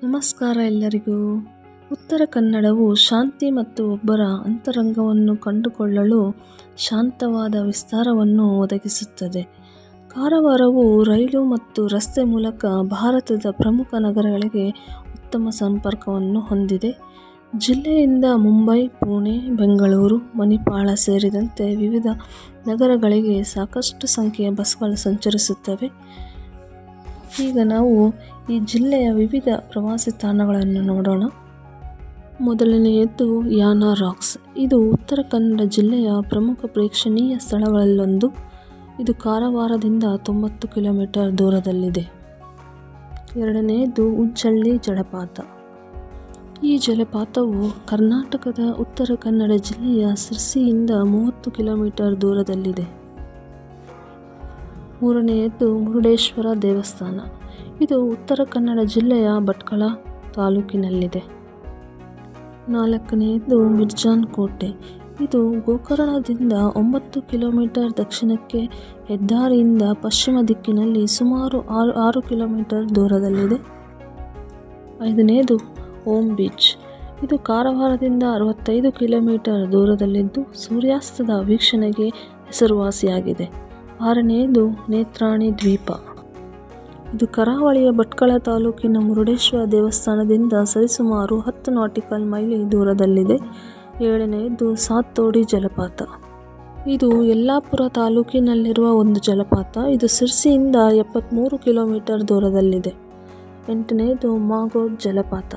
ನಮಸ್ಕಾರ ಎಲ್ಲರಿಗೂ. ಉತ್ತರ ಕನ್ನಡವು ಶಾಂತಿ ಮತ್ತು ಒಬ್ಬರ ಅಂತರಂಗವನ್ನು ಕಂಡುಕೊಳ್ಳಲು ಶಾಂತವಾದ ವಿಸ್ತಾರವನ್ನು ಒದಗಿಸುತ್ತದೆ. ಕಾರವಾರವು ರೈಲು ಮತ್ತು ರಸ್ತೆ ಮೂಲಕ ಭಾರತದ ಪ್ರಮುಖ ನಗರಗಳಿಗೆ ಉತ್ತಮ ಸಂಪರ್ಕವನ್ನು ಹೊಂದಿದೆ. ಜಿಲ್ಲೆಯಿಂದ ಮುಂಬೈ, ಪುಣೆ, ಬೆಂಗಳೂರು, ಮಣಿಪಾಲ ಸೇರಿದಂತೆ ವಿವಿಧ ನಗರಗಳಿಗೆ ಸಾಕಷ್ಟು ಸಂಖ್ಯೆಯ ಬಸ್ಗಳು ಸಂಚರಿಸುತ್ತವೆ. ಈಗ ನಾವು ಈ ಜಿಲ್ಲೆಯ ವಿವಿಧ ಪ್ರವಾಸಿ ತಾಣಗಳನ್ನು ನೋಡೋಣ. ಮೊದಲನೆಯದ್ದು ಯಾನ ರಾಕ್ಸ್. ಇದು ಉತ್ತರ ಕನ್ನಡ ಜಿಲ್ಲೆಯ ಪ್ರಮುಖ ಪ್ರೇಕ್ಷಣೀಯ ಸ್ಥಳಗಳಲ್ಲೊಂದು. ಇದು ಕಾರವಾರದಿಂದ 90 ಕಿಲೋಮೀಟರ್ ದೂರದಲ್ಲಿದೆ. ಎರಡನೆಯದು ಉಜ್ಜಳ್ಳಿ ಜಲಪಾತ. ಈ ಜಲಪಾತವು ಕರ್ನಾಟಕದ ಉತ್ತರ ಕನ್ನಡ ಜಿಲ್ಲೆಯ ಸಿರ್ಸಿಯಿಂದ 30 ಕಿಲೋಮೀಟರ್ ದೂರದಲ್ಲಿದೆ. ಮೂರನೆಯದ್ದು ಮುರುಡೇಶ್ವರ ದೇವಸ್ಥಾನ. ಇದು ಉತ್ತರ ಕನ್ನಡ ಜಿಲ್ಲೆಯ ಭಟ್ಕಳ ತಾಲೂಕಿನಲ್ಲಿದೆ. ನಾಲ್ಕನೆಯದ್ದು ಮಿರ್ಜಾನ್ ಕೋಟೆ. ಇದು ಗೋಕರ್ಣದಿಂದ 9 ಕಿಲೋಮೀಟರ್ ದಕ್ಷಿಣಕ್ಕೆ, ಹೆದ್ದಾರಿಯಿಂದ ಪಶ್ಚಿಮ ದಿಕ್ಕಿನಲ್ಲಿ ಸುಮಾರು 6 ಕಿಲೋಮೀಟರ್ ದೂರದಲ್ಲಿದೆ. ಐದನೆಯದು ಓಂ ಬೀಚ್. ಇದು ಕಾರವಾರದಿಂದ 65 ಕಿಲೋಮೀಟರ್ ದೂರದಲ್ಲಿದ್ದು ಸೂರ್ಯಾಸ್ತದ ವೀಕ್ಷಣೆಗೆ ಹೆಸರುವಾಸಿಯಾಗಿದೆ. ಆರನೆಯದು ನೇತ್ರಾಣಿ ದ್ವೀಪ. ಇದು ಕರಾವಳಿಯ ಭಟ್ಕಳ ತಾಲೂಕಿನ ಮುರುಡೇಶ್ವರ ದೇವಸ್ಥಾನದಿಂದ ಸರಿಸುಮಾರು 10 ನಾಟಿಕಲ್ ಮೈಲಿ ದೂರದಲ್ಲಿದೆ. ಏಳನೆಯದು ಸಾತ್ತೋಡಿ ಜಲಪಾತ. ಇದು ಯಲ್ಲಾಪುರ ತಾಲೂಕಿನಲ್ಲಿರುವ ಒಂದು ಜಲಪಾತ. ಇದು ಸಿರ್ಸಿಯಿಂದ 73 ಕಿಲೋಮೀಟರ್ ದೂರದಲ್ಲಿದೆ. ಎಂಟನೆಯದು ಮಾಗೋಡ್ ಜಲಪಾತ.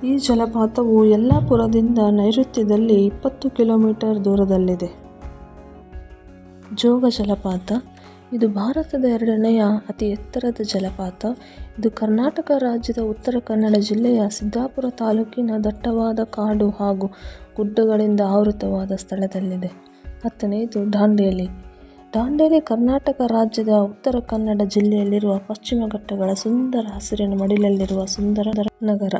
ಈ ಜಲಪಾತವು ಯಲ್ಲಾಪುರದಿಂದ ನೈಋತ್ಯದಲ್ಲಿ 20 ಕಿಲೋಮೀಟರ್ ದೂರದಲ್ಲಿದೆ. ಜೋಗ ಜಲಪಾತ. ಇದು ಭಾರತದ ಎರಡನೆಯ ಅತಿ ಎತ್ತರದ ಜಲಪಾತ. ಇದು ಕರ್ನಾಟಕ ರಾಜ್ಯದ ಉತ್ತರ ಕನ್ನಡ ಜಿಲ್ಲೆಯ ಸಿದ್ದಾಪುರ ತಾಲೂಕಿನ ದಟ್ಟವಾದ ಕಾಡು ಹಾಗೂ ಗುಡ್ಡಗಳಿಂದ ಆವೃತವಾದ ಸ್ಥಳದಲ್ಲಿದೆ. ಹತ್ತನೆಯದು ದಾಂಡೇಲಿ. ದಾಂಡೇಲಿ ಕರ್ನಾಟಕ ರಾಜ್ಯದ ಉತ್ತರ ಕನ್ನಡ ಜಿಲ್ಲೆಯಲ್ಲಿರುವ ಪಶ್ಚಿಮ ಘಟ್ಟಗಳ ಸುಂದರ ಹಸಿರಿನ ಮಡಿಲಲ್ಲಿರುವ ಸುಂದರ ನಗರ.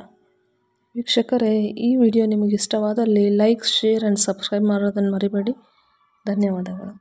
ವೀಕ್ಷಕರೇ, ಈ ವಿಡಿಯೋ ನಿಮಗೆ ಇಷ್ಟವಾದಲ್ಲಿ ಲೈಕ್, ಶೇರ್ ಆ್ಯಂಡ್ ಸಬ್ಸ್ಕ್ರೈಬ್ ಮಾಡೋದನ್ನು ಮರಿಬೇಡಿ. ಧನ್ಯವಾದಗಳು.